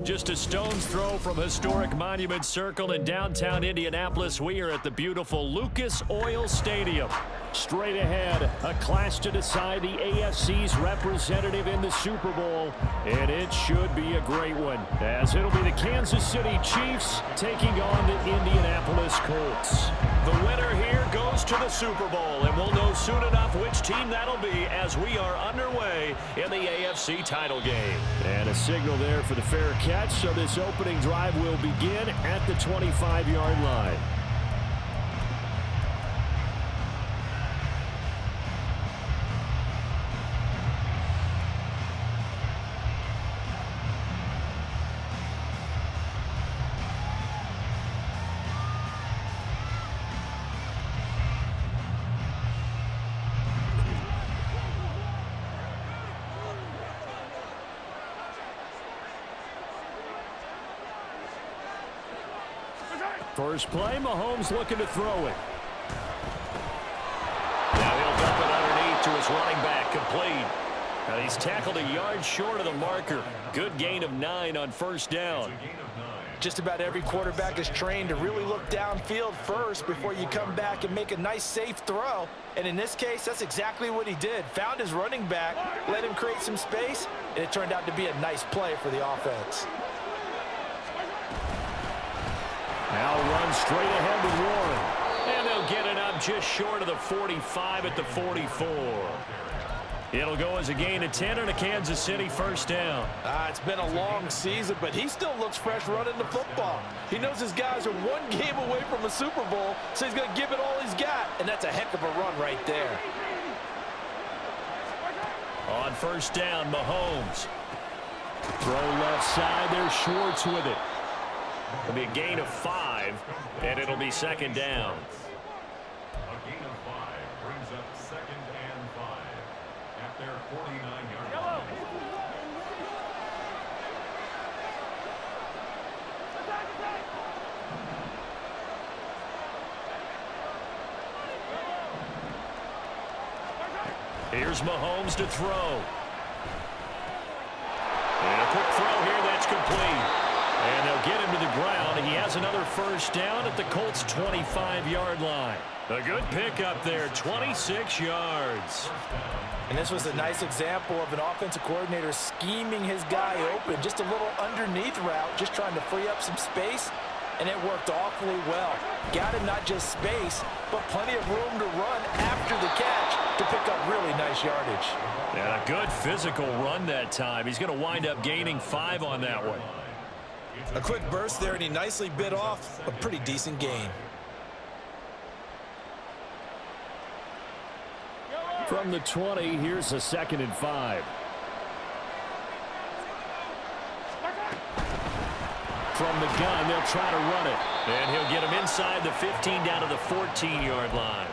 Just a stone's throw from historic Monument Circle in downtown Indianapolis, we are at the beautiful Lucas Oil Stadium. Straight ahead, a clash to decide the AFC's representative in the Super Bowl, and it should be a great one, as it'll be the Kansas City Chiefs taking on the Indianapolis Colts. The winner here goes to the Super Bowl, and we'll know soon enough which team that'll be as we are underway in the AFC title game. And a signal there for the fair catch, so this opening drive will begin at the 25-yard line. First play, Mahomes looking to throw it. Now he'll dump it underneath to his running back, complete. Now he's tackled a yard short of the marker. Good gain of 9 on first down. Just about every quarterback is trained to really look downfield first before you come back and make a nice, safe throw. And in this case, that's exactly what he did. Found his running back, let him create some space, and it turned out to be a nice play for the offense. Now run straight ahead with Warren. And they'll get it up just short of the 45 at the 44. It'll go as a gain of 10 and a Kansas City first down. It's been a long season, but he still looks fresh running the football. He knows his guys are one game away from a Super Bowl, so he's going to give it all he's got, and that's a heck of a run right there. On first down, Mahomes. Throw left side, there's Schwartz with it. It'll be a gain of 5, and it'll be second down. A gain of 5 brings up second and 5 at their 49-yard line. Here's Mahomes to throw. And a quick throw here, that's complete. And they'll get him to the ground. He has another first down at the Colts' 25-yard line. A good pickup there, 26 yards. And this was a nice example of an offensive coordinator scheming his guy open. Just a little underneath route, just trying to free up some space, and it worked awfully well. Got him not just space, but plenty of room to run after the catch to pick up really nice yardage. Yeah, a good physical run that time. He's going to wind up gaining 5 on that one. A quick burst there, and he nicely bit off a pretty decent gain. From the 20, here's a 2nd and 5. From the gun, they'll try to run it. And he'll get him inside the 15 down to the 14-yard line.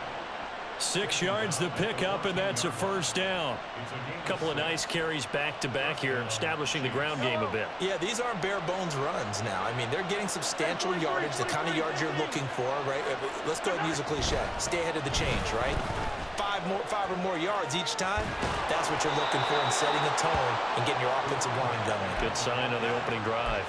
6 yards the pickup, and that's a first down. A couple of nice carries back-to-back here, establishing the ground game a bit. Yeah, these aren't bare-bones runs now. I mean, they're getting substantial yardage, the kind of yards you're looking for, right? Let's go ahead and use a cliche. Stay ahead of the change, right? 5 or more yards each time, that's what you're looking for in setting a tone and getting your offensive line going. Good sign of the opening drive.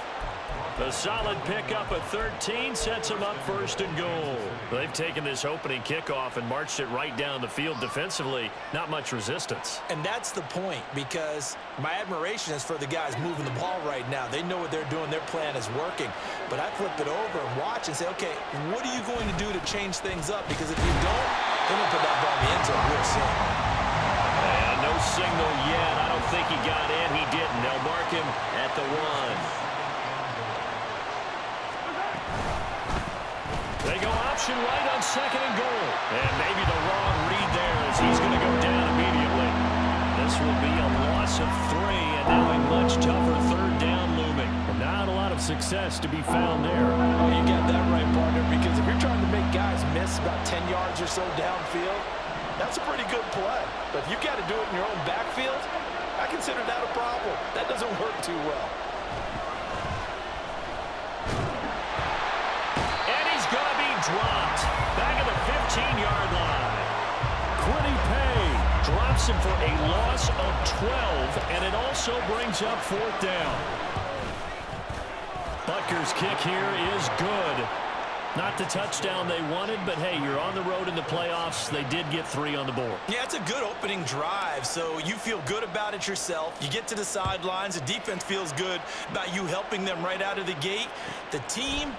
A solid pickup at 13 sets them up first and goal. They've taken this opening kickoff and marched it right down the field defensively. Not much resistance. And that's the point, because my admiration is for the guys moving the ball right now. They know what they're doing. Their plan is working. But I flip it over and watch and say, okay, what are you going to do to change things up? Because if you don't, then we'll put that ball in the end zone real soon. And no signal yet. I don't think he got in. He didn't. They'll mark him at the 1. They go option right on 2nd and goal. And maybe the wrong read there as he's going to go down immediately. This will be a loss of 3, and now a much tougher 3rd down looming. Not a lot of success to be found there. Oh, you got that right, partner, because if you're trying to make guys miss about 10 yards or so downfield, that's a pretty good play. But if you've got to do it in your own backfield, I consider that a problem. That doesn't work too well. Dropped. 13-yard line. Quiddy Pay drops him for a loss of 12, and it also brings up 4th down. Butker's kick here is good. Not the touchdown they wanted, but hey, you're on the road in the playoffs. They did get 3 on the board. Yeah, it's a good opening drive, so you feel good about it yourself. You get to the sidelines. The defense feels good about you helping them right out of the gate. The team,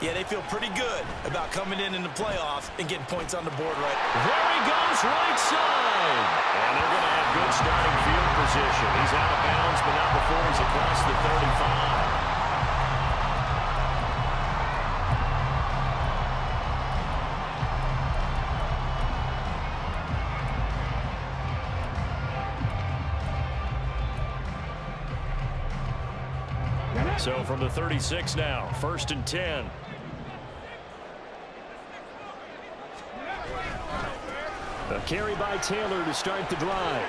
yeah, they feel pretty good about coming in the playoffs and getting points on the board right. There he goes, right side. And they're going to have good starting field position. He's out of bounds, but not before he's across the 35. So from the 36 now, 1st and 10. A carry by Taylor to start the drive.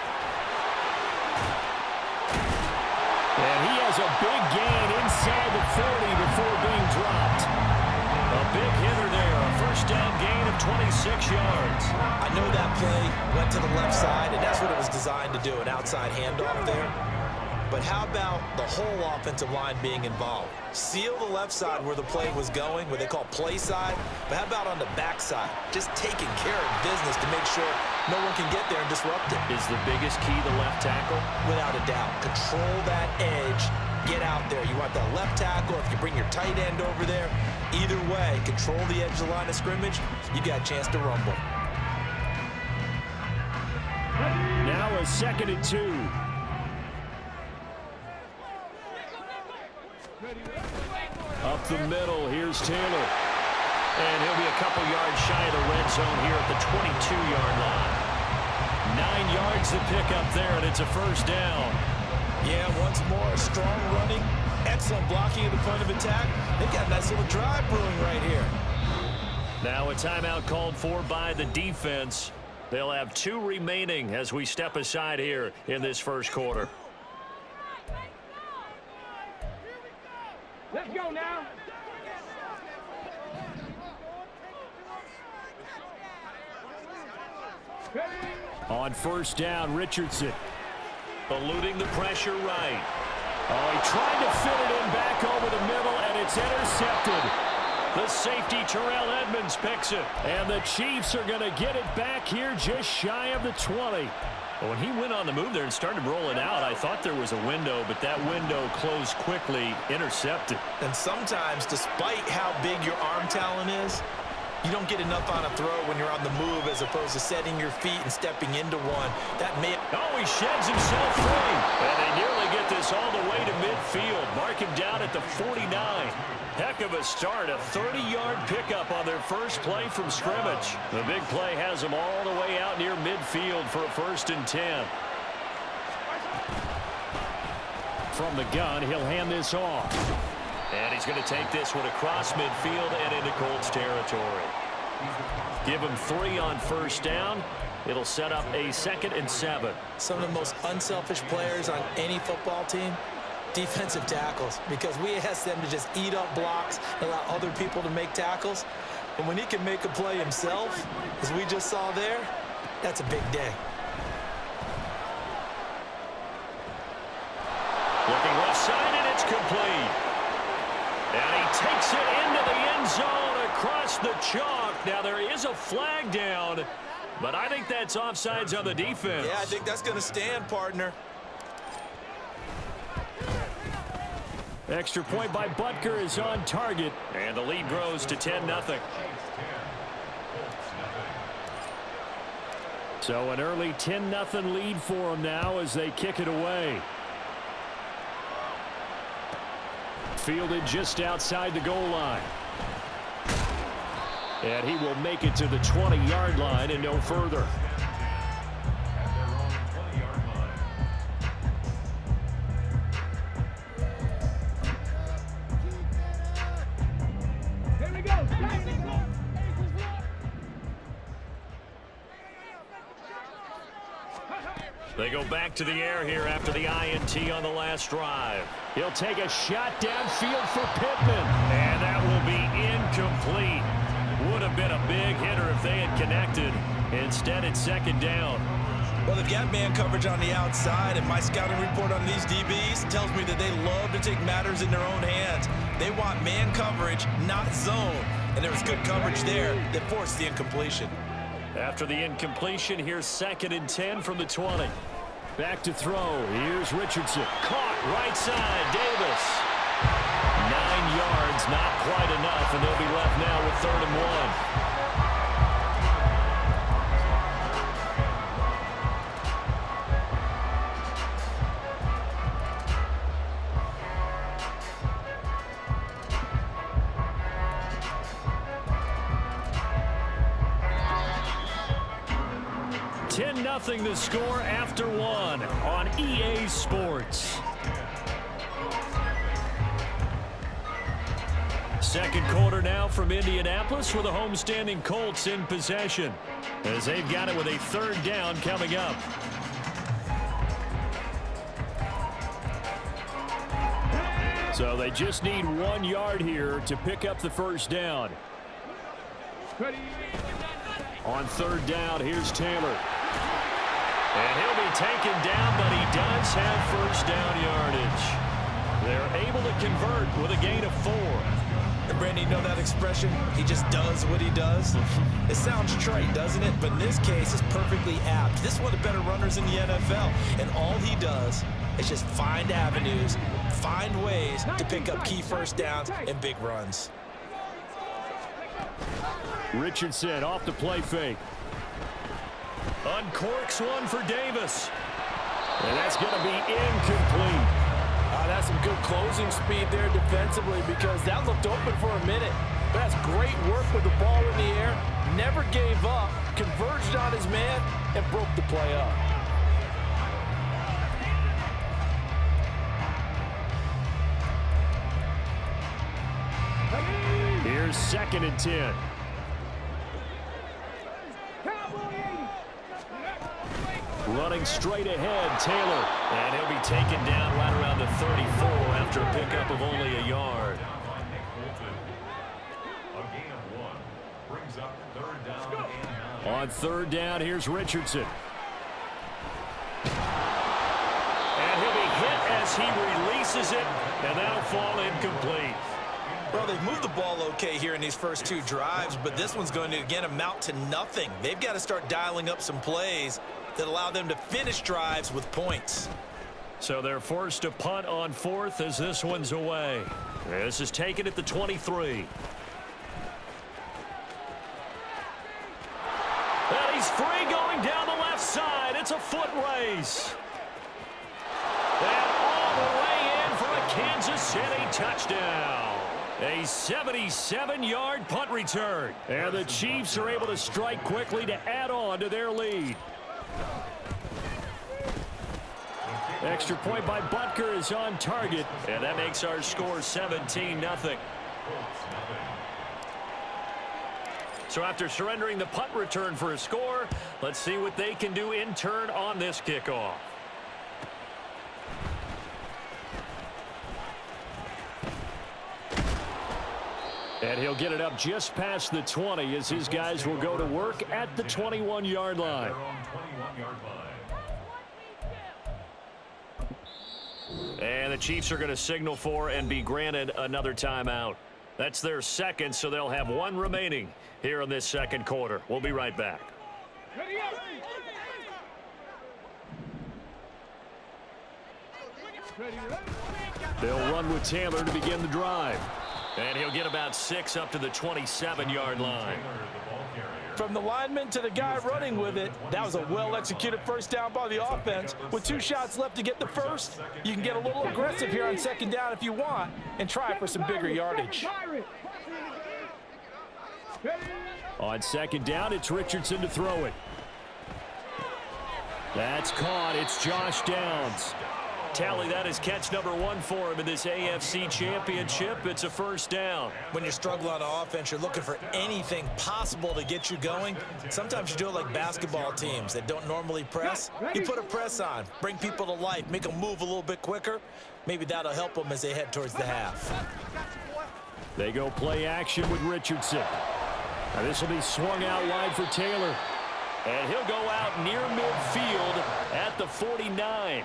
And he has a big gain inside the 40 before being dropped. A big hitter there, a 1st down gain of 26 yards. I know that play went to the left side, and that's what it was designed to do, an outside handoff there. But how about the whole offensive line being involved? Seal the left side where the play was going, what they call play side. But how about on the back side? Just taking care of business to make sure no one can get there and disrupt it. Is the biggest key the left tackle? Without a doubt. Control that edge. Get out there. You want that left tackle. If you bring your tight end over there, either way, control the edge of the line of scrimmage, you got a chance to rumble. Now a 2nd and 2. Up the middle, here's Taylor. And he'll be a couple yards shy of the red zone here at the 22-yard line. 9 yards to pick up there, and it's a 1st down. Yeah, once more, strong running, excellent blocking at the point of attack. They've got a nice little drive brewing right here. Now a timeout called for by the defense. They'll have 2 remaining as we step aside here in this 1st quarter. Let's go now. On 1st down, Richardson eluding the pressure right. Oh, he tried to fit it in back over the middle, and it's intercepted. The safety, Terrell Edmonds, picks it. And the Chiefs are going to get it back here just shy of the 20. When he went on the move there and started rolling out, I thought there was a window, but that window closed quickly, intercepted. And sometimes, despite how big your arm talent is, you don't get enough on a throw when you're on the move as opposed to setting your feet and stepping into one. That may... Oh, he sheds himself free. And they nearly get this all the way to midfield. Mark him down at the 49. Heck of a start, a 30-yard pickup on their first play from scrimmage. The big play has them all the way out near midfield for a 1st and 10. From the gun, he'll hand this off. And he's going to take this one across midfield and into Colts territory. Give him 3 on 1st down. It'll set up a 2nd and 7. Some of the most unselfish players on any football team, defensive tackles, because we ask them to just eat up blocks, allow other people to make tackles. But when he can make a play himself, as we just saw there, that's a big day. Looking left side, and it's complete. And he takes it into the end zone across the chalk. Now, there is a flag down, but I think that's offsides on the defense. Yeah, I think that's going to stand, partner. Extra point by Butker is on target, and the lead grows to 10-0. So an early 10-0 lead for them now as they kick it away. Fielded just outside the goal line. And he will make it to the 20-yard line and no further. They go back to the air here after the INT on the last drive. He'll take a shot downfield for Pittman. And that will be incomplete. Would have been a big hitter if they had connected. Instead, it's second down. Well, they've got man coverage on the outside, and my scouting report on these DBs tells me that they love to take matters in their own hands. They want man coverage, not zone. And there was good coverage there that forced the incompletion. After the incompletion, here's 2nd and 10 from the 20. Back to throw. Here's Richardson. Caught right side. Davis. 9 yards, not quite enough, and they'll be left now with 3rd and 1. 10-0 the score after 1 on EA Sports. Second quarter now from Indianapolis with the homestanding Colts in possession as they've got it with a 3rd down coming up. So they just need 1 yard here to pick up the 1st down. On 3rd down, here's Taylor. And he'll be taken down, but he does have 1st down yardage. They're able to convert with a gain of 4. And Brandon, you know that expression? He just does what he does. It sounds trite, doesn't it? But in this case, it's perfectly apt. This is one of the better runners in the NFL. And all he does is just find avenues, find ways to pick up key 1st downs and big runs. Richardson off the play fake. Uncorks one for Davis. And that's going to be incomplete. That's some good closing speed there defensively because that looked open for a minute. But that's great work with the ball in the air. Never gave up, converged on his man, and broke the play up. Here's 2nd and 10. Running straight ahead, Taylor. And he'll be taken down right around the 34 after a pickup of only a yard. A gain of 1 brings up 3rd down and 9. On 3rd down, here's Richardson. And he'll be hit as he releases it, and that'll fall incomplete. Well, they've moved the ball okay here in these first 2 drives, but this one's going to, again, amount to nothing. They've got to start dialing up some plays that allow them to finish drives with points. So they're forced to punt on 4th as this one's away. This is taken at the 23. And he's free going down the left side. It's a foot race. And all the way in for a Kansas City touchdown. A 77-yard punt return. And the Chiefs are able to strike quickly to add on to their lead. Extra point by Butker is on target, and that makes our score 17-0. So after surrendering the punt return for a score, let's see what they can do in turn on this kickoff. And he'll get it up just past the 20 as his guys will go to work at the 21-yard line. And the Chiefs are going to signal for and be granted another timeout. That's their 2nd, so they'll have 1 remaining here in this 2nd quarter. We'll be right back. They'll run with Taylor to begin the drive. And he'll get about 6 up to the 27-yard line. From the lineman to the guy running with it, that was a well-executed 1st down by the offense. With 2 shots left to get the 1st, you can get a little aggressive here on 2nd down if you want and try for some bigger yardage. On 2nd down, it's Richardson to throw it. That's caught. It's Josh Downs. Tally, that is catch number 1 for him in this AFC Championship. It's a 1st down. When you're struggling on offense, you're looking for anything possible to get you going. Sometimes you do it like basketball teams that don't normally press. You put a press on, bring people to life, make them move a little bit quicker. Maybe that'll help them as they head towards the half. They go play action with Richardson. Now this will be swung out wide for Taylor. And he'll go out near midfield at the 49.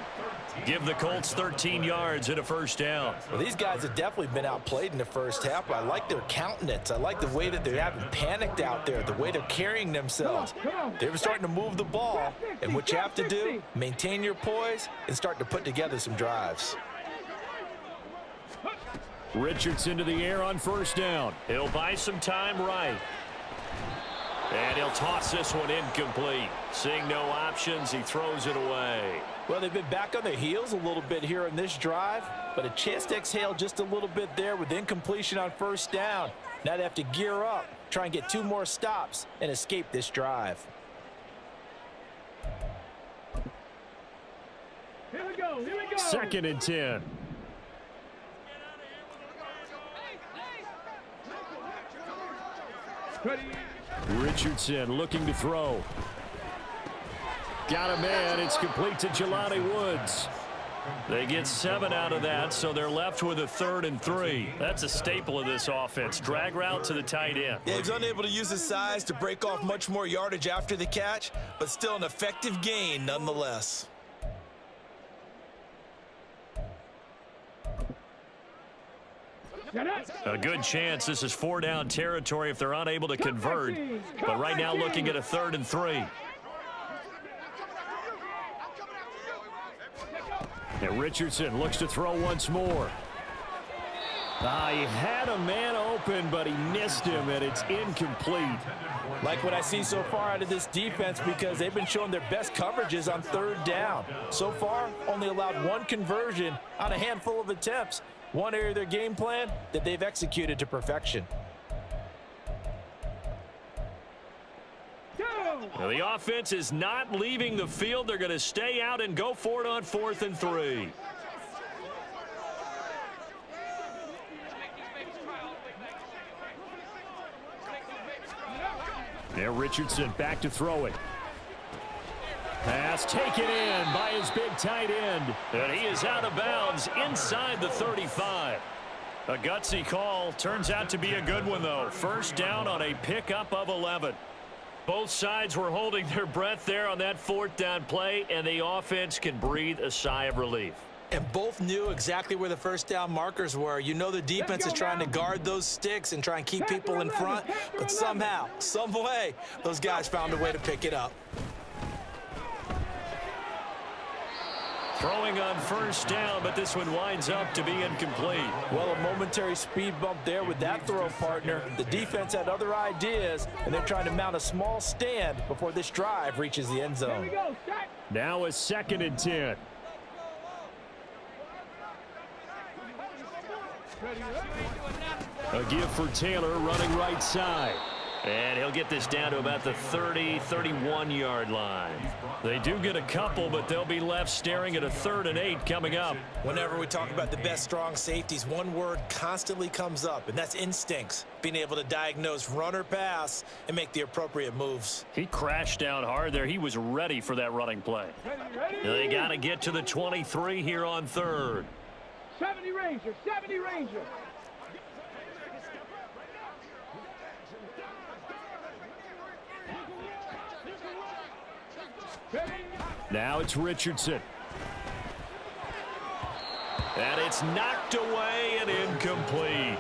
Give the Colts 13 yards and a first down. Well, these guys have definitely been outplayed in the first half, but I like their countenance. I like the way that they haven't panicked out there, the way they're carrying themselves. They were starting to move the ball, and what you have to do, maintain your poise and start to put together some drives. Richardson to the air on first down. He'll buy some time right. And he'll toss this one incomplete. Seeing no options, he throws it away. Well, they've been back on their heels a little bit here in this drive, but a chance to exhale just a little bit there with incompletion on first down. Now they have to gear up, try and get 2 more stops, and escape this drive. Here we go, here we go. 2nd and 10. Ready. Richardson looking to throw. Got a man. It's complete to Jelani Woods. They get 7 out of that, so they're left with a 3rd and 3. That's a staple of this offense. Drag route to the tight end. Yeah, he's unable to use his size to break off much more yardage after the catch, but still an effective gain nonetheless. A good chance this is 4-down territory if they're unable to convert. But right now looking at a 3rd and 3. And Richardson looks to throw once more. He had a man open, but he missed him, and it's incomplete. Like what I see so far out of this defense, because they've been showing their best coverages on 3rd down. So far, only allowed 1 conversion on a handful of attempts. One area of their game plan that they've executed to perfection. Well, the offense is not leaving the field. They're going to stay out and go for it on 4th and 3. Now Richardson back to throw it. Pass taken in by his big tight end. And he is out of bounds inside the 35. A gutsy call. Turns out to be a good one, though. First down on a pickup of 11. Both sides were holding their breath there on that 4th down play, and the offense can breathe a sigh of relief. And both knew exactly where the first down markers were. You know the defense is trying to guard those sticks and try and keep people in front, but somehow, some way, those guys found a way to pick it up. Throwing on first down, but this one winds up to be incomplete. Well, a momentary speed bump there with that throw, partner. The defense had other ideas, and they're trying to mount a small stand before this drive reaches the end zone. Now a 2nd and 10. A give for Taylor running right side. And he'll get this down to about the 30, 31-yard line. They do get a couple, but they'll be left staring at a 3rd and 8 coming up. Whenever we talk about the best strong safeties, one word constantly comes up, and that's instincts. Being able to diagnose run or pass and make the appropriate moves. He crashed down hard there. He was ready for that running play. They got to get to the 23 here on 3rd. 70 Ranger, 70 Ranger. Now it's Richardson. And it's knocked away and incomplete.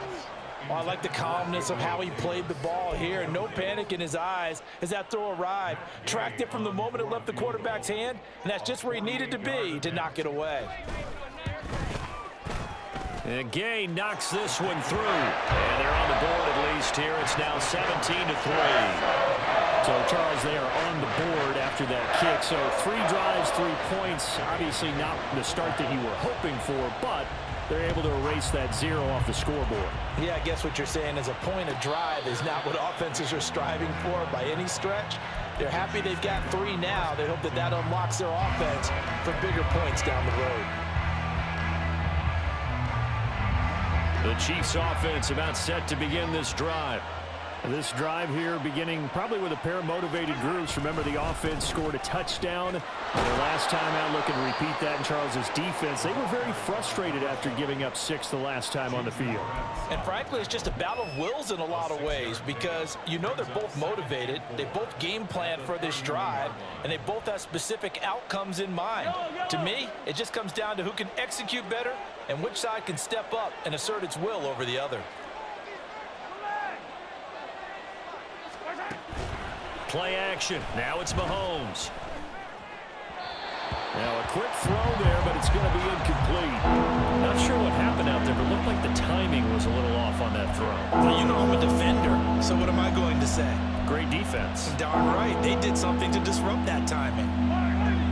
Well, I like the calmness of how he played the ball here. No panic in his eyes as that throw arrived. Tracked it from the moment it left the quarterback's hand, and that's just where he needed to be to knock it away. And Gay knocks this one through. And they're on the board at least here. It's now 17-3. So, Charles, they are on the board after that kick. So 3 drives, 3 points. Obviously not the start that you were hoping for, but they're able to erase that 0 off the scoreboard. Yeah, I guess what you're saying is a point of drive is not what offenses are striving for by any stretch. They're happy they've got 3 now. They hope that that unlocks their offense for bigger points down the road. The Chiefs offense about set to begin this drive. This drive here beginning probably with a pair of motivated groups. Remember, the offense scored a touchdown their last time out, looking to repeat that in Charles's defense. They were very frustrated after giving up 6 the last time on the field. And frankly, it's just a battle of wills in a lot of ways because you know they're both motivated. They both game plan for this drive, and they both have specific outcomes in mind. To me, it just comes down to who can execute better and which side can step up and assert its will over the other. Play action. Now it's Mahomes. Now a quick throw there, but it's going to be incomplete. Not sure what happened out there, but it looked like the timing was a little off on that throw. Well, you know I'm a defender, so what am I going to say? Great defense. Darn right. They did something to disrupt that timing.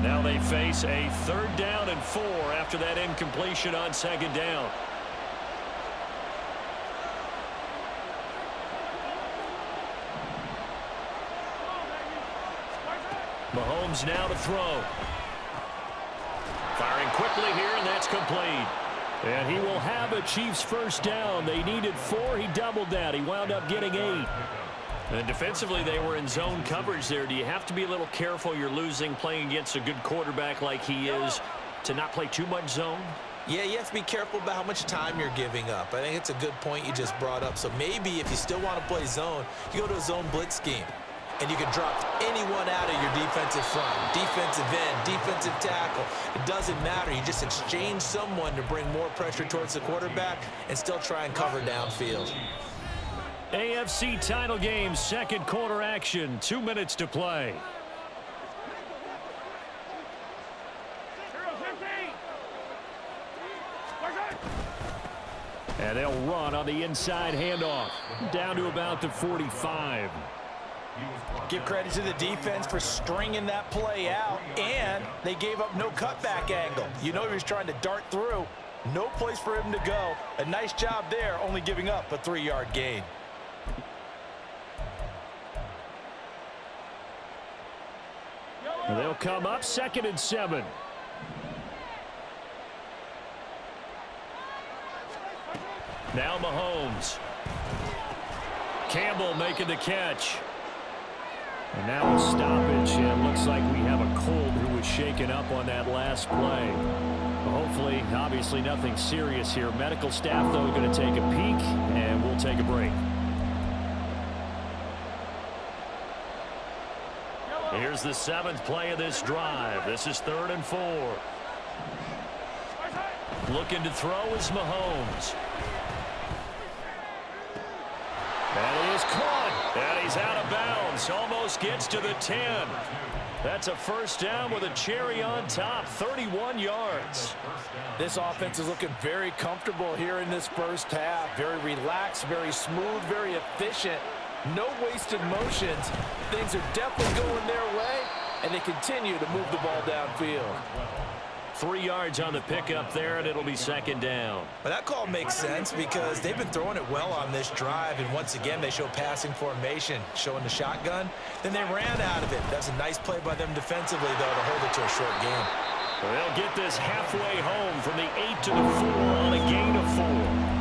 Now they face a 3rd down and 4 after that incompletion on 2nd down. Mahomes now to throw. Firing quickly here, and that's complete. And he will have a Chiefs first down. They needed 4. He doubled that. He wound up getting 8. And defensively, they were in zone coverage there. Do you have to be a little careful? You're losing playing against a good quarterback like he is to not play too much zone? Yeah, you have to be careful about how much time you're giving up. I think it's a good point you just brought up. So maybe if you still want to play zone, you go to a zone blitz scheme. And you can drop anyone out of your defensive front, defensive end, defensive tackle. It doesn't matter. You just exchange someone to bring more pressure towards the quarterback and still try and cover downfield. AFC title game, 2nd quarter action, 2 minutes to play. And they'll run on the inside handoff, down to about the 45. Give credit to the defense for stringing that play out, and they gave up no cutback angle. You know he was trying to dart through. No place for him to go. A nice job there, only giving up a 3-yard gain. And they'll come up 2nd and 7. Now Mahomes. Campbell making the catch. And now a stoppage, and looks like we have a Colt who was shaken up on that last play. Hopefully, obviously nothing serious here. Medical staff, though, going to take a peek, and we'll take a break. Here's the 7th play of this drive. This is 3rd and 4. Looking to throw is Mahomes. And he is caught, and he's out of bounds. Almost gets to the 10. That's a first down with a cherry on top, 31 yards. This offense is looking very comfortable here in this first half. Very relaxed, very smooth, very efficient. No wasted motions. Things are definitely going their way, and they continue to move the ball downfield. 3 yards on the pickup there, and it'll be 2nd down. But that call makes sense because they've been throwing it well on this drive, and once again they show passing formation, showing the shotgun. Then they ran out of it. That's a nice play by them defensively, though, to hold it to a short game. Well, they'll get this halfway home from the 8 to the 4 on a gain of 4.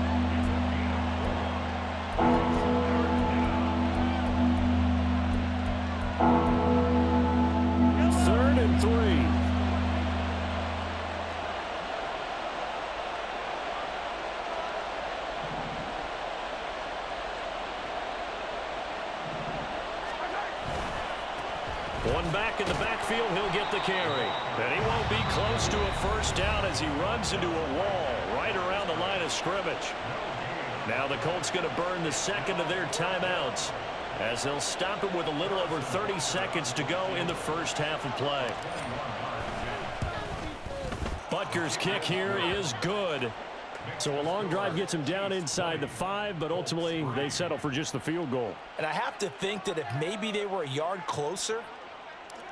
One back in the backfield, he'll get the carry. And he won't be close to a first down as he runs into a wall right around the line of scrimmage. Now the Colts going to burn the 2nd of their timeouts as they'll stop it with a little over 30 seconds to go in the first half of play. Butker's kick here is good. So a long drive gets him down inside the 5, but ultimately they settle for just the field goal. And I have to think that if maybe they were a yard closer,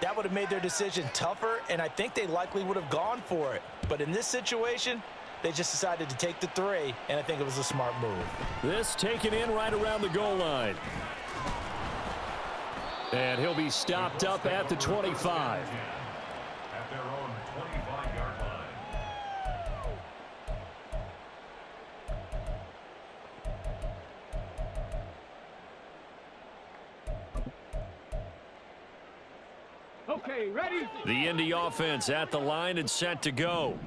that would have made their decision tougher, and I think they likely would have gone for it. But in this situation, they just decided to take the 3, and I think it was a smart move. This taken in right around the goal line. And he'll be stopped up at the 25. At their own 25-yard line. Okay, ready? The Indy offense at the line and set to go.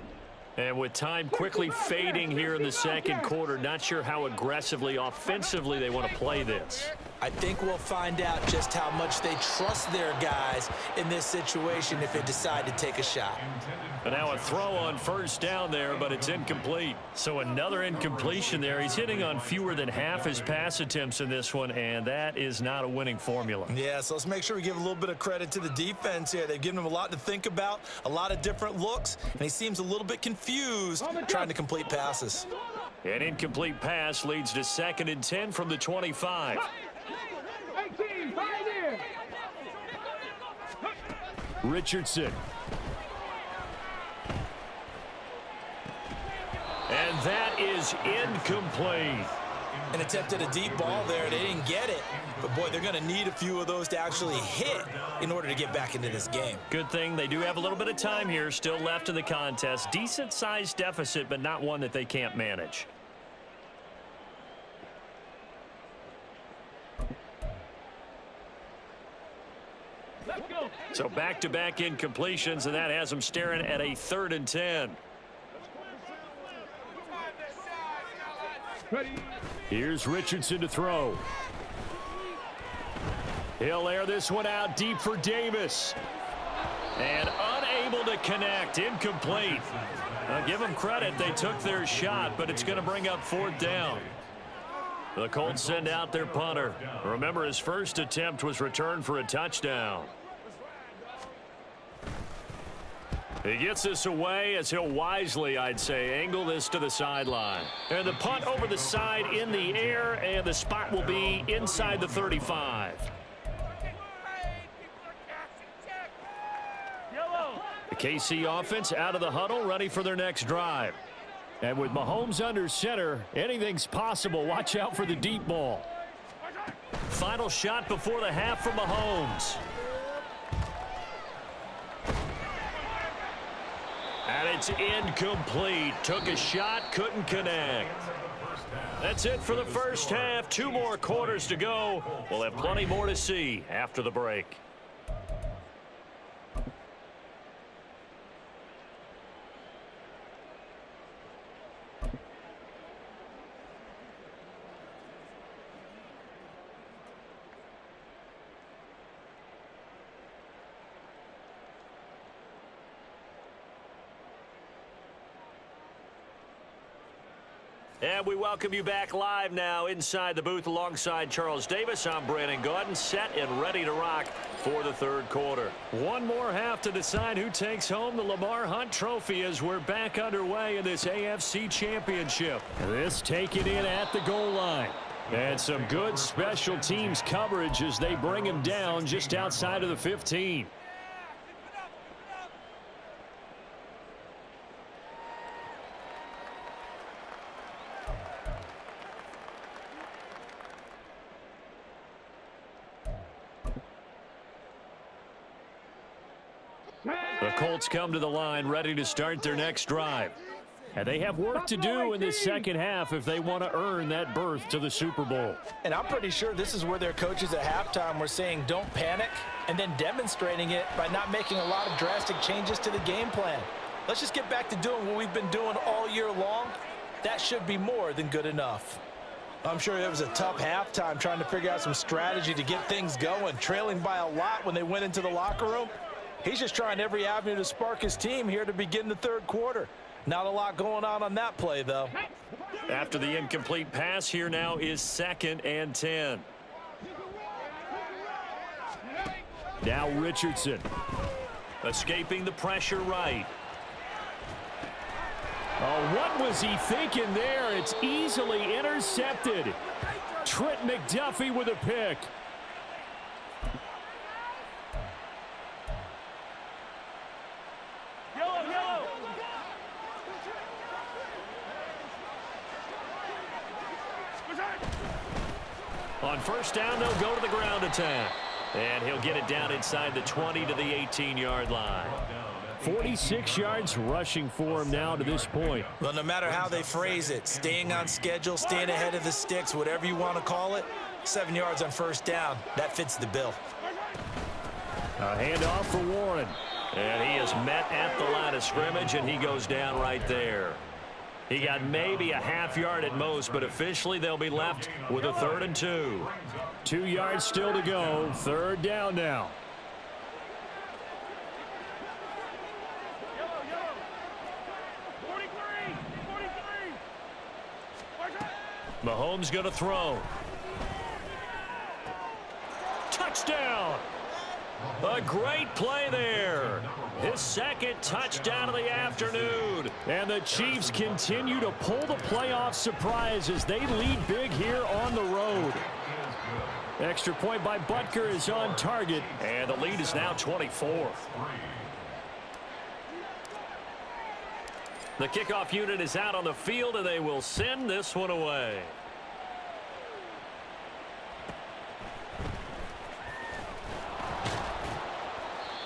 And with time quickly fading here in the second quarter, not sure how aggressively, offensively they want to play this. I think we'll find out just how much they trust their guys in this situation if they decide to take a shot. And now a throw on first down there, but it's incomplete. So another incompletion there. He's hitting on fewer than half his pass attempts in this one, and that is not a winning formula. Yeah, so let's make sure we give a little bit of credit to the defense here. They've given him a lot to think about, a lot of different looks, and he seems a little bit confused trying to complete passes. An incomplete pass leads to 2nd and 10 from the 25. 18, pioneer. Richardson. And that is incomplete. An attempt at a deep ball there. They didn't get it. But, boy, they're going to need a few of those to actually hit in order to get back into this game. Good thing they do have a little bit of time here still left in the contest. Decent-sized deficit, but not one that they can't manage. Let's go. So back-to-back incompletions, and that has them staring at a 3rd and 10. Ready? Here's Richardson to throw. He'll air this one out deep for Davis. And unable to connect. Incomplete. I'll give them credit. They took their shot, but it's going to bring up 4th down. The Colts send out their punter. Remember, his first attempt was returned for a touchdown. He gets this away as he'll wisely, I'd say, angle this to the sideline. And the punt over the side in the air, and the spot will be inside the 35. The KC offense out of the huddle, ready for their next drive. And with Mahomes under center, anything's possible. Watch out for the deep ball. Final shot before the half from Mahomes. And it's incomplete. Took a shot, couldn't connect. That's it for the first half. 2 more quarters to go. We'll have plenty more to see after the break. And we welcome you back live now inside the booth alongside Charles Davis. I'm Brandon Gordon, set and ready to rock for the 3rd quarter. One more half to decide who takes home the Lamar Hunt Trophy as we're back underway in this AFC Championship. This taken in at the goal line. And some good special teams coverage as they bring him down just outside of the 15. The Colts come to the line ready to start their next drive. And they have work to do in this second half if they want to earn that berth to the Super Bowl. And I'm pretty sure this is where their coaches at halftime were saying don't panic, and then demonstrating it by not making a lot of drastic changes to the game plan. Let's just get back to doing what we've been doing all year long. That should be more than good enough. I'm sure it was a tough halftime trying to figure out some strategy to get things going, trailing by a lot when they went into the locker room. He's just trying every avenue to spark his team here to begin the 3rd quarter. Not a lot going on that play, though. After the incomplete pass, here now is 2nd and 10. Now Richardson. Escaping the pressure right. Oh, what was he thinking there? It's easily intercepted. Trent McDuffie with a pick. On first down, they'll go to the ground attack. And he'll get it down inside the 20 to the 18-yard line. 46 yards rushing for him now to this point. Well, no matter how they phrase it, staying on schedule, staying ahead of the sticks, whatever you want to call it, 7 yards on first down, that fits the bill. A handoff for Warren. And he is met at the line of scrimmage, and he goes down right there. He got maybe a half yard at most, but officially they'll be left with a 3rd and 2. 2 yards still to go. 3rd down now. Mahomes going to throw. Touchdown. A great play there. His 2nd touchdown of the afternoon. And the Chiefs continue to pull the playoff surprise as they lead big here on the road. Extra point by Butker is on target. And the lead is now 24. The kickoff unit is out on the field, and they will send this one away.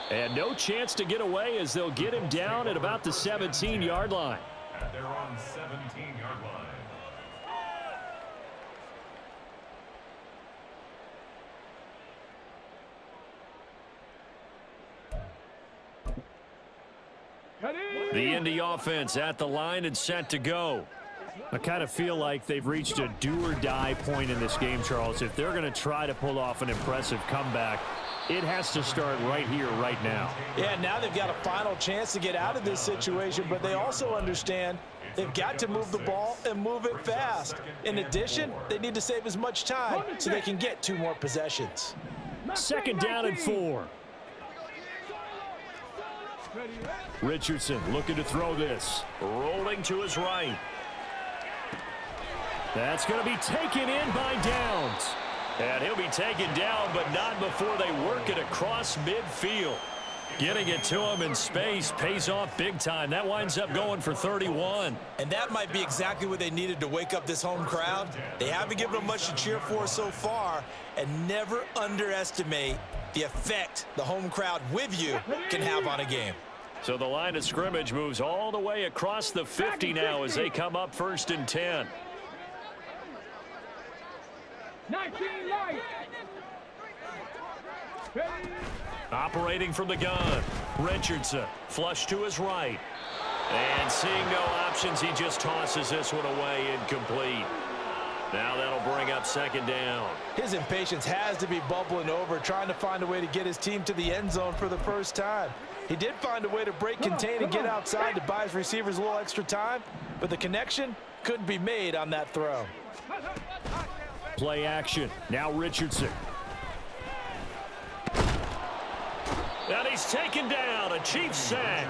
And no chance to get away as they'll get him down at about the 17-yard line. At their own 17-yard line. The Indy offense at the line and set to go. I kind of feel like they've reached a do-or-die point in this game, Charles. If they're going to try to pull off an impressive comeback, it has to start right here, right now. Yeah, now they've got a final chance to get out of this situation, but they also understand they've got to move the ball and move it fast. In addition, they need to save as much time so they can get 2 more possessions. 2nd down and 4. Richardson looking to throw this. Rolling to his right. That's going to be taken in by Downs. And he'll be taken down, but not before they work it across midfield. Getting it to him in space pays off big time. That winds up going for 31. And that might be exactly what they needed to wake up this home crowd. They haven't given them much to cheer for so far, and never underestimate the effect the home crowd with you can have on a game. So the line of scrimmage moves all the way across the 50 now as they come up 1st and 10. 19 light. Operating from the gun. Richardson flush to his right. And seeing no options, he just tosses this one away incomplete. Now that'll bring up 2nd down. His impatience has to be bubbling over, trying to find a way to get his team to the end zone for the first time. He did find a way to break, contain, and get outside to buy his receivers a little extra time, but the connection couldn't be made on that throw. Play action. Now Richardson. And he's taken down. A Chiefs sack.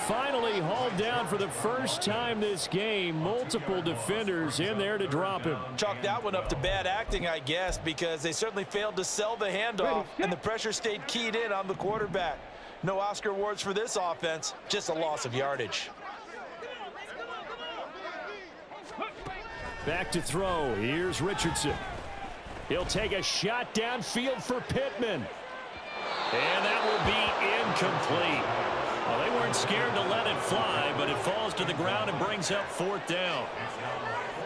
Finally hauled down for the first time this game. Multiple defenders in there to drop him. Chalk that one up to bad acting, I guess, because they certainly failed to sell the handoff, and the pressure stayed keyed in on the quarterback. No Oscar awards for this offense, just a loss of yardage. Back to throw. Here's Richardson. He'll take a shot downfield for Pittman. And that will be incomplete. Well, they weren't scared to let it fly, but it falls to the ground and brings up 4th down.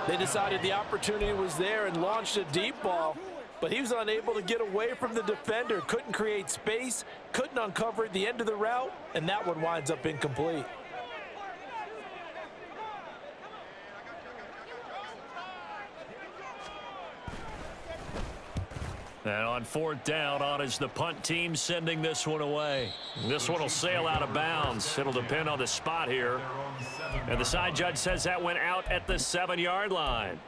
They decided the opportunity was there and launched a deep ball, but he was unable to get away from the defender, couldn't create space, couldn't uncover at the end of the route, and that one winds up incomplete. And on 4th down, on is the punt team sending this one away. This one will sail out of bounds. It'll depend on the spot here. And the side judge says that went out at the 7-yard line.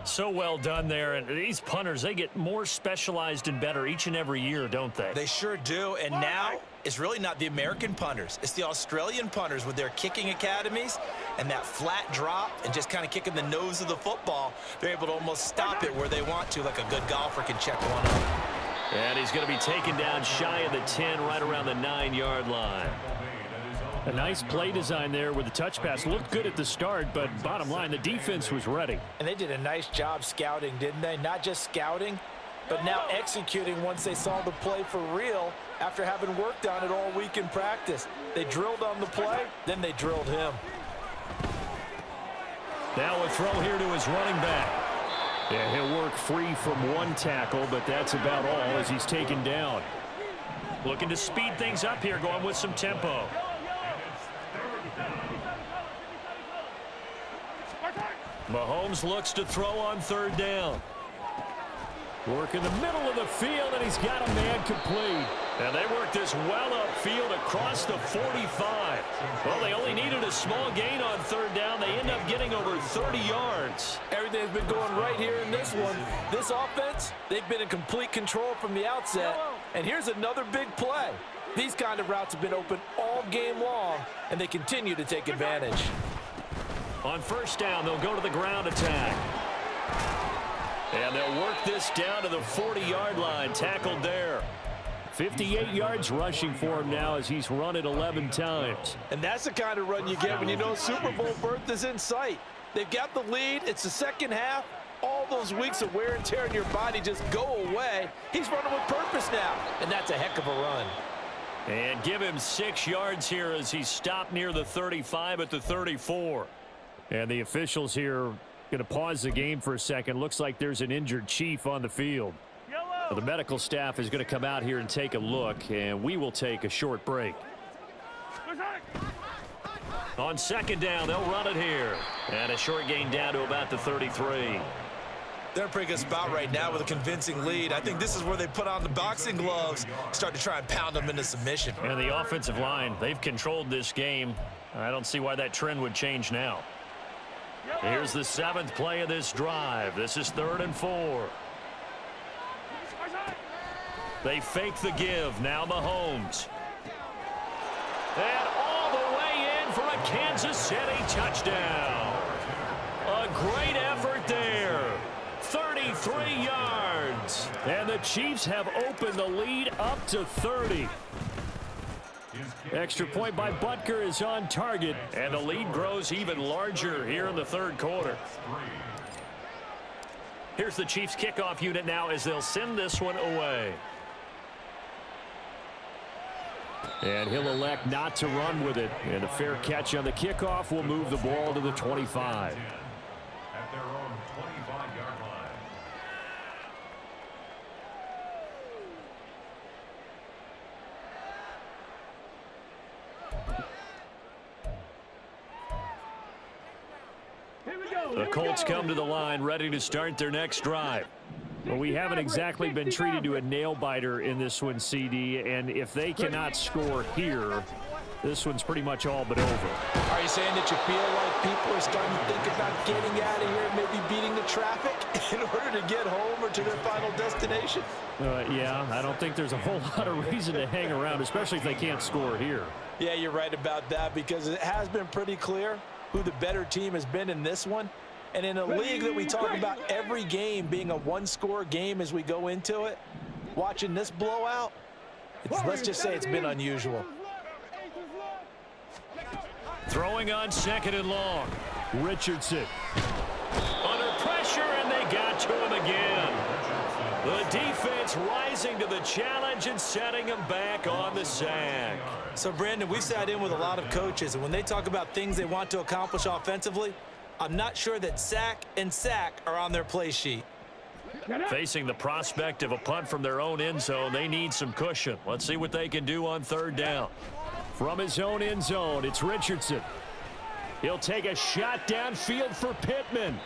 So well done there. And these punters, they get more specialized and better each and every year, don't they? They sure do. And now it's really not the American punters. It's the Australian punters with their kicking academies and that flat drop and just kind of kicking the nose of the football. They're able to almost stop it where they want to, like a good golfer can check one up. And he's going to be taken down shy of the 10, right around the 9-yard line. A nice play design there with the touch pass. Looked good at the start, but bottom line, the defense was ready. And they did a nice job scouting, didn't they? Not just scouting, but now executing once they saw the play for real after having worked on it all week in practice. They drilled on the play, then they drilled him. Now a throw here to his running back. Yeah, he'll work free from one tackle, but that's about all as he's taken down. Looking to speed things up here, going with some tempo. Mahomes looks to throw on third down. Work in the middle of the field, and he's got a man complete. And they work this well upfield across the 45. Well, they only needed a small gain on third down. They end up getting over 30 yards. Everything's been going right here in this one. This offense, they've been in complete control from the outset. And here's another big play. These kind of routes have been open all game long, and they continue to take advantage. On first down, they'll go to the ground attack. And they'll work this down to the 40-yard line, tackled there. 58 yards rushing for him now as he's run it 11 times. And that's the kind of run you get when you know Super Bowl berth is in sight. They've got the lead. It's the second half. All those weeks of wear and tear in your body just go away. He's running with purpose now, and that's a heck of a run. And give him 6 yards here as he's stopped near the 35 at the 34. And the officials here going to pause the game for a second. Looks like there's an injured Chief on the field. The medical staff is going to come out here and take a look, and we will take a short break. On second down, they'll run it here. And a short gain down to about the 33. They're in a pretty good spot right now with a convincing lead. I think this is where they put on the boxing gloves, start to try and pound them into submission. And the offensive line, they've controlled this game. I don't see why that trend would change now. Here's the 7th play of this drive. This is 3rd and 4. They fake the give. Now Mahomes. And all the way in for a Kansas City touchdown. A great effort there. 33 yards. And the Chiefs have opened the lead up to 30. Extra point by Butker is on target, and the lead grows even larger here in the 3rd quarter. Here's the Chiefs kickoff unit now as they'll send this one away. And he'll elect not to run with it. And a fair catch on the kickoff will move the ball to the 25. At their own 25-yard line. The Colts come to the line ready to start their next drive. Well, we haven't exactly been treated to a nail-biter in this one, CD, and if they cannot score here, this one's pretty much all but over. Are you saying that you feel like people are starting to think about getting out of here, maybe beating the traffic in order to get home or to their final destination? Yeah, I don't think there's a whole lot of reason to hang around, especially if they can't score here. Yeah, you're right about that because it has been pretty clear who the better team has been in this one. And in a league that we talk about every game being a one-score game as we go into it, watching this blowout, let's just say it's been unusual. Throwing on 2nd and long. Richardson. Under pressure, and they got to him again. The defense rising to the challenge and setting him back on the sack. So, Brandon, we sat in with a lot of coaches, and when they talk about things they want to accomplish offensively, I'm not sure that sack and sack are on their play sheet. Facing the prospect of a punt from their own end zone, they need some cushion. Let's see what they can do on 3rd down. From his own end zone, it's Richardson. He'll take a shot downfield for Pittman.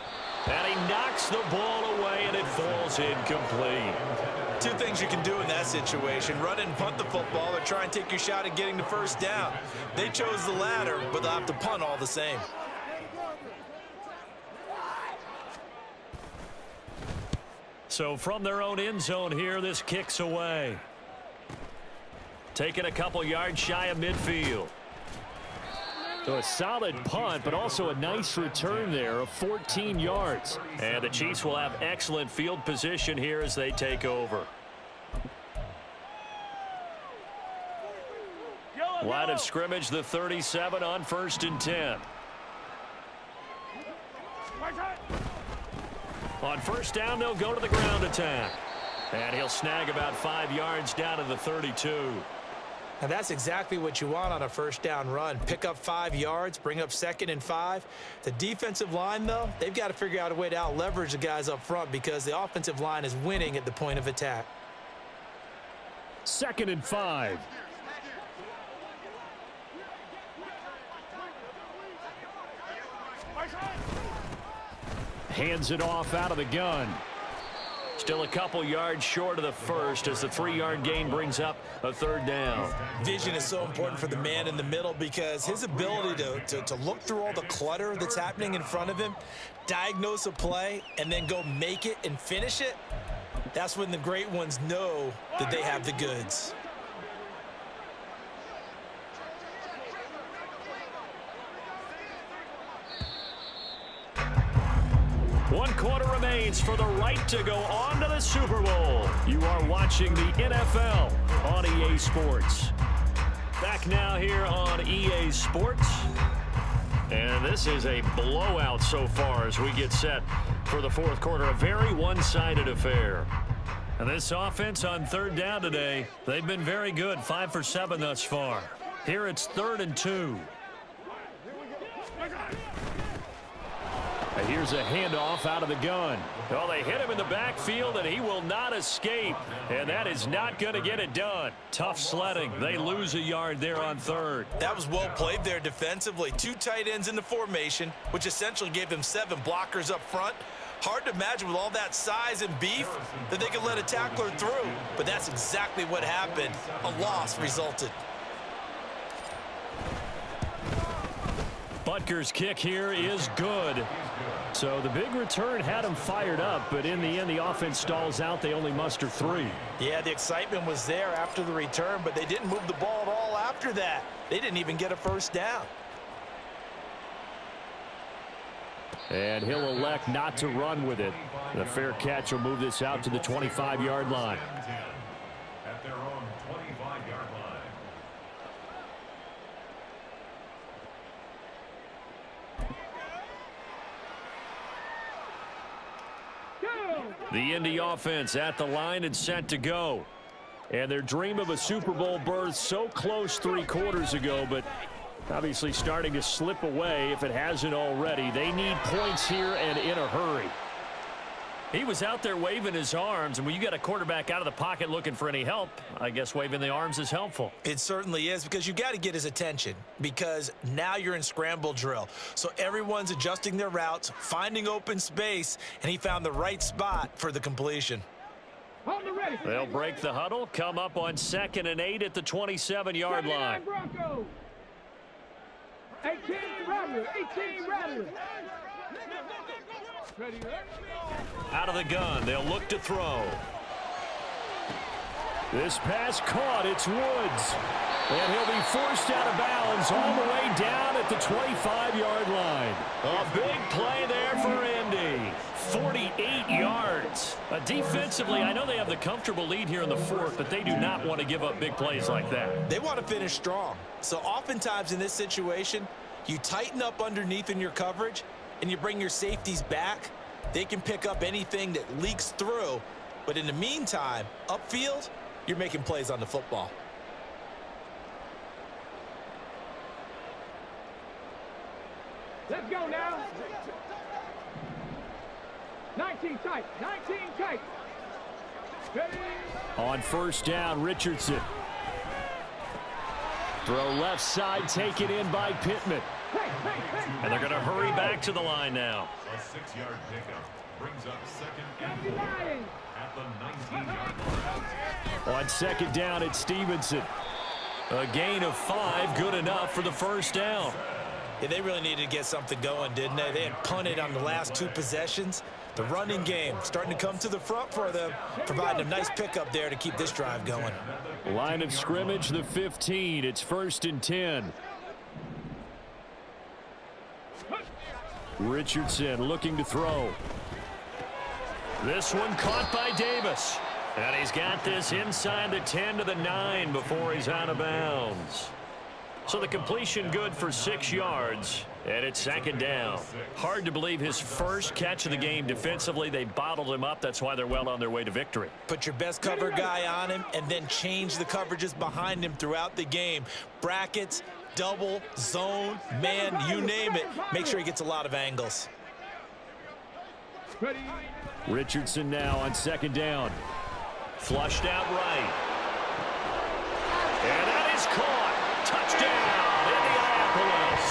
And he knocks the ball away, and it falls incomplete. 2 things you can do in that situation: run and punt the football, or try and take your shot at getting the 1st down. They chose the latter, but they'll have to punt all the same. So from their own end zone here, this kicks away. Taking a couple yards shy of midfield. So a solid punt, but also a nice return there of 14 yards. And the Chiefs will have excellent field position here as they take over. Line of scrimmage, the 37 on 1st and 10. On 1st down, they'll go to the ground attack. And he'll snag about 5 yards down to the 32. And that's exactly what you want on a 1st down run. Pick up 5 yards, bring up 2nd and 5. The defensive line, though, they've got to figure out a way to out-leverage the guys up front because the offensive line is winning at the point of attack. 2nd and 5. Hands it off out of the gun. Still a couple yards short of the first as the 3-yard gain brings up a 3rd down. Vision is so important for the man in the middle because his ability to look through all the clutter that's happening in front of him, diagnose a play, and then go make it and finish it, that's when the great ones know that they have the goods. One quarter remains for the right to go on to the Super Bowl. You are watching the NFL on EA Sports. Back now here on EA Sports. And this is a blowout so far as we get set for the 4th quarter. A very one-sided affair. And this offense on 3rd down today, they've been very good. 5 for 7 thus far. Here it's 3rd and 2. And here's a handoff out of the gun. Well, they hit him in the backfield, and he will not escape. And that is not going to get it done. Tough sledding. They lose a yard there on 3rd. That was well played there defensively. 2 tight ends in the formation, which essentially gave them 7 blockers up front. Hard to imagine with all that size and beef that they could let a tackler through. But that's exactly what happened. A loss resulted. Butker's kick here is good. So the big return had him fired up, but in the end, the offense stalls out. They only muster 3. Yeah, the excitement was there after the return, but they didn't move the ball at all after that. They didn't even get a 1st down. And he'll elect not to run with it. The fair catch will move this out to the 25-yard line. At their own 25-yard line. The Indy offense at the line and set to go. And their dream of a Super Bowl berth so close 3 quarters ago, but obviously starting to slip away if it hasn't already. They need points here and in a hurry. He was out there waving his arms, and when you got a quarterback out of the pocket looking for any help, I guess waving the arms is helpful. It certainly is, because you got to get his attention, because now you're in scramble drill. So everyone's adjusting their routes, finding open space, and he found the right spot for the completion. They'll break the huddle, come up on 2nd and 8 at the 27-yard line. 18 Rattler, 18 Rattler. Out of the gun, they'll look to throw. This pass caught, it's Woods. And he'll be forced out of bounds all the way down at the 25-yard line. A big play there for Indy. 48 yards. Defensively, I know they have the comfortable lead here in the 4th, but they do not want to give up big plays like that. They want to finish strong. So oftentimes in this situation, you tighten up underneath in your coverage, and you bring your safeties back. They can pick up anything that leaks through. But in the meantime, upfield, you're making plays on the football. Let's go now. 19 tight, 19 tight. Ready? On 1st down, Richardson. Throw left side, taken in by Pittman. And they're going to hurry back to the line now. A 6-yard pickup brings up 2nd and 4 at the 19-yard line. On 2nd down, it's Stevenson. A gain of 5, good enough for the 1st down. Yeah, they really needed to get something going, didn't they? They had punted on the last 2 possessions. The running game starting to come to the front for them, providing a nice pickup there to keep this drive going. Line of scrimmage, the 15. It's 1st and 10. Richardson looking to throw. This one caught by Davis. And he's got this inside the 10 to the 9 before he's out of bounds. So the completion good for 6 yards. And it's 2nd down. Hard to believe his first catch of the game defensively. They bottled him up. That's why they're well on their way to victory. Put your best cover guy on him and then change the coverages behind him throughout the game. Brackets, double, zone, man, you name it. Make sure he gets a lot of angles. Richardson now on 2nd down. Flushed out right. And that is caught. Touchdown, Indianapolis.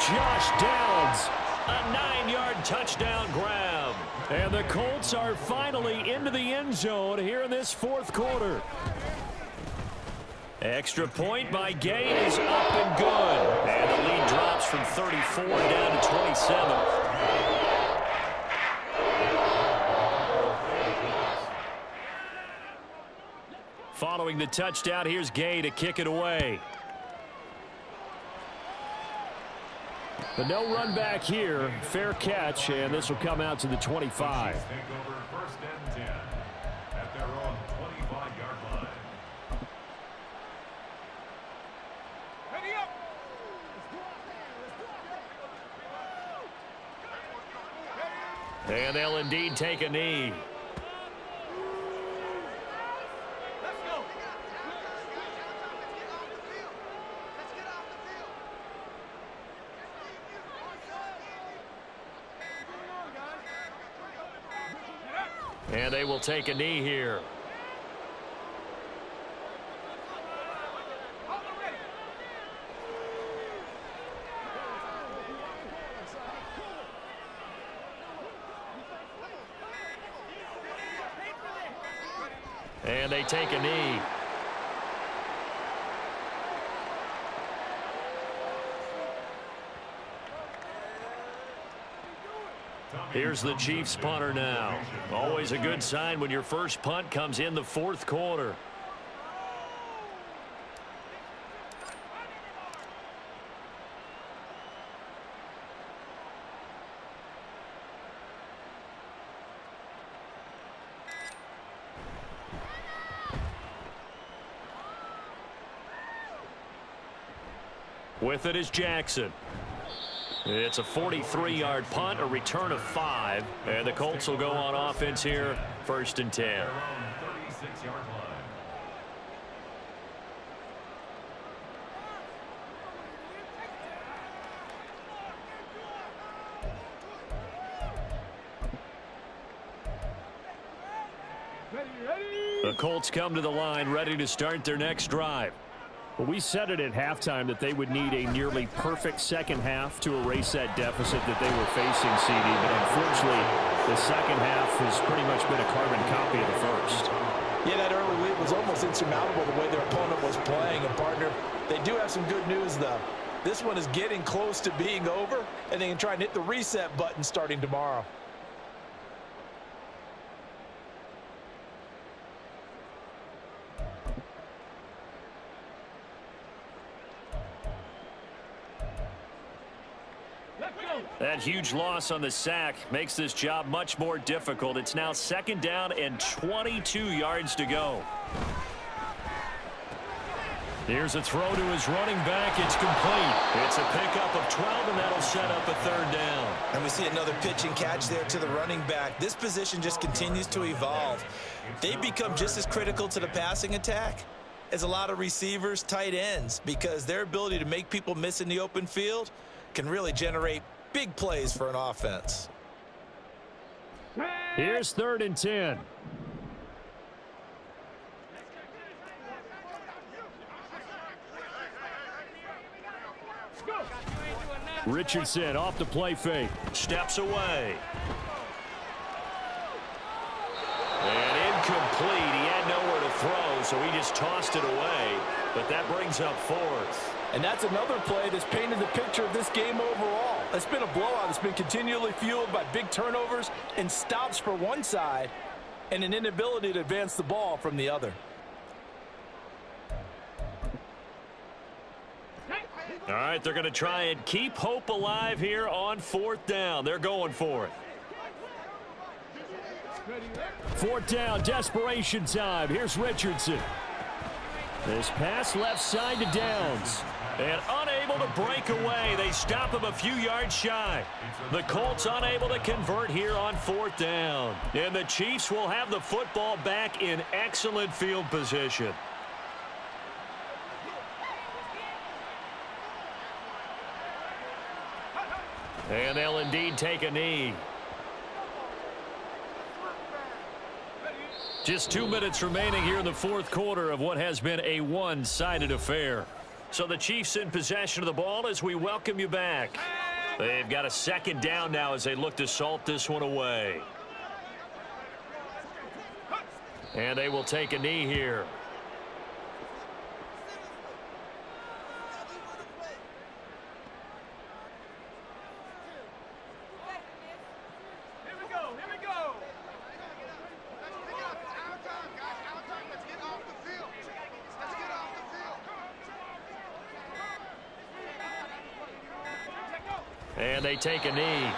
Josh Downs, a 9-yard touchdown grab. And the Colts are finally into the end zone here in this fourth quarter. Extra point by Gay is up and good. And the lead drops from 34 down to 27. Following the touchdown, here's Gay to kick it away. But no run back here. Fair catch, and this will come out to the 25. Take over first and 10 at their own 25-yard line. Ready up. And they'll indeed take a knee. Let's go. And they will take a knee here. And they take a knee. Here's the Chiefs punter now. Always a good sign when your first punt comes in the fourth quarter. With it is Jackson. It's a 43-yard punt, a return of 5, and the Colts will go on offense here, first and 10. Their own 36-yard line. The Colts come to the line ready to start their next drive. Well, we said it at halftime that they would need a nearly perfect second half to erase that deficit that they were facing, CD. But unfortunately, the second half has pretty much been a carbon copy of the first. Yeah, that early lead was almost insurmountable the way their opponent was playing. And, partner, they do have some good news, though. This one is getting close to being over, and they can try and hit the reset button starting tomorrow. That huge loss on the sack makes this job much more difficult. It's now second down and 22 yards to go. Here's a throw to his running back. It's complete. It's a pickup of 12, and that'll set up a third down. And we see another pitch and catch there to the running back. This position just continues to evolve. They've become just as critical to the passing attack as a lot of receivers, tight ends, because their ability to make people miss in the open field can really generate big plays for an offense. Here's third and 10. Richardson off the play fake. Steps away. And incomplete. He had nowhere to throw, so he just tossed it away. But that brings up fourth. And that's another play that's painted the picture of this game overall. It's been a blowout. It's been continually fueled by big turnovers and stops for one side and an inability to advance the ball from the other. All right, they're going to try and keep hope alive here on fourth down. They're going for it. Fourth down, desperation time. Here's Richardson. This pass left side to Downs. And unable to break away. They stop him a few yards shy. The Colts unable to convert here on fourth down. And the Chiefs will have the football back in excellent field position. And they'll indeed take a knee. Just 2 minutes remaining here in the fourth quarter of what has been a one-sided affair. So the Chiefs in possession of the ball as we welcome you back. They've got a second down now as they look to salt this one away. And they will take a knee here. And they take a knee.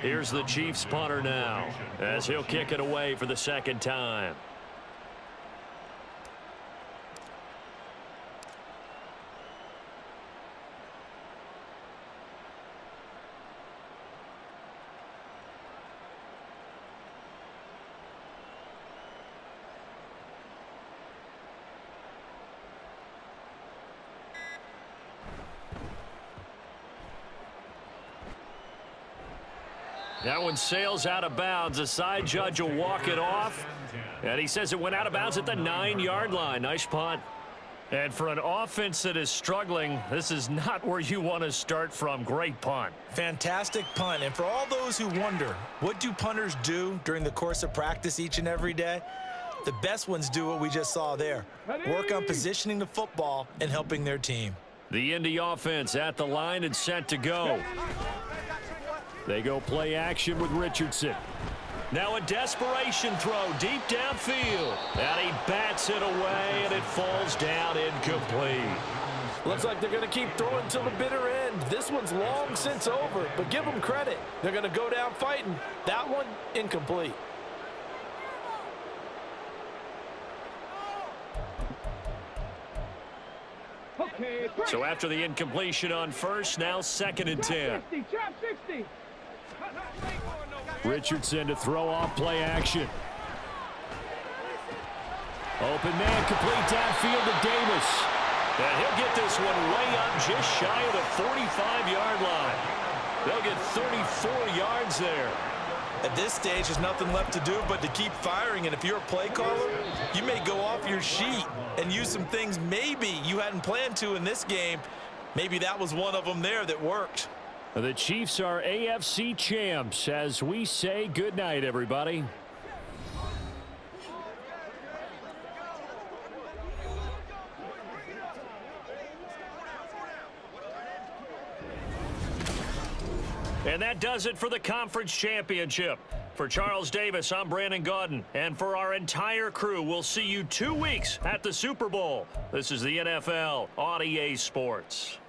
Here's the Chiefs punter now as he'll kick it away for the second time. That one sails out of bounds. The side judge will walk it off. And he says it went out of bounds at the 9-yard line. Nice punt. And for an offense that is struggling, this is not where you want to start from. Great punt. Fantastic punt. And for all those who wonder, what do punters do during the course of practice each and every day? The best ones do what we just saw there. Work on positioning the football and helping their team. The Indy offense at the line and set to go. They go play action with Richardson. Now a desperation throw deep downfield. And he bats it away, and it falls down incomplete. Looks like they're going to keep throwing till the bitter end. This one's long since over, but give them credit. They're going to go down fighting. That one, incomplete. So after the incompletion on first, now 2nd and 10. Richardson to throw off play action. Open man, complete downfield to Davis. And he'll get this one way up just shy of the 45-yard line. They'll get 34 yards there. At this stage, there's nothing left to do but to keep firing. And if you're a play caller, you may go off your sheet and use some things maybe you hadn't planned to in this game. Maybe that was one of them there that worked. The Chiefs are AFC champs as we say goodnight, everybody. And that does it for the conference championship. For Charles Davis, I'm Brandon Gaudin. And for our entire crew, we'll see you 2 weeks at the Super Bowl. This is the NFL on EA Sports.